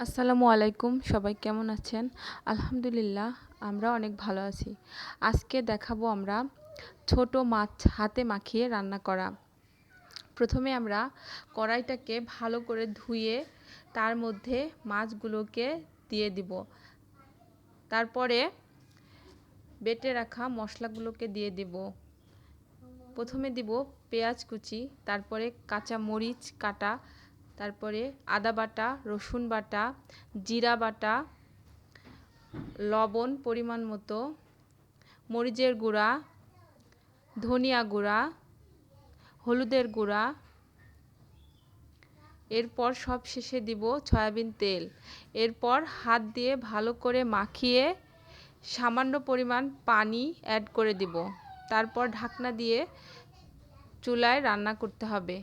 আসসালামু আলাইকুম, সবাই কেমন আছেন? আলহামদুলিল্লাহ, আমরা অনেক ভালো আছি। আজকে দেখাবো আমরা ছোট মাছ হাতে মাখিয়ে রান্না করা। প্রথমে আমরা কড়াইটাকে ভালো করে ধুয়ে তার মধ্যে মাছগুলোকে দিয়ে দিব। তারপরে বেটে রাখা মশলাগুলোকে দিয়ে দিব। প্রথমে দিব পেঁয়াজ কুচি, তারপরে কাঁচা মরিচ কাটা, তারপরে আদা বাটা, রসুন বাটা, জিরা বাটা, লবণ পরিমাণ মতো, মরিচের গুঁড়া, ধনিয়া গুঁড়া, হলুদের গুঁড়া। এরপর সব শেষে দিব সয়াবিন তেল। এরপর হাত দিয়ে ভালো করে মাখিয়ে সামান্য পরিমাণ পানি অ্যাড করে দিব। তারপর ঢাকনা দিয়ে চুলায় রান্না করতে হবে।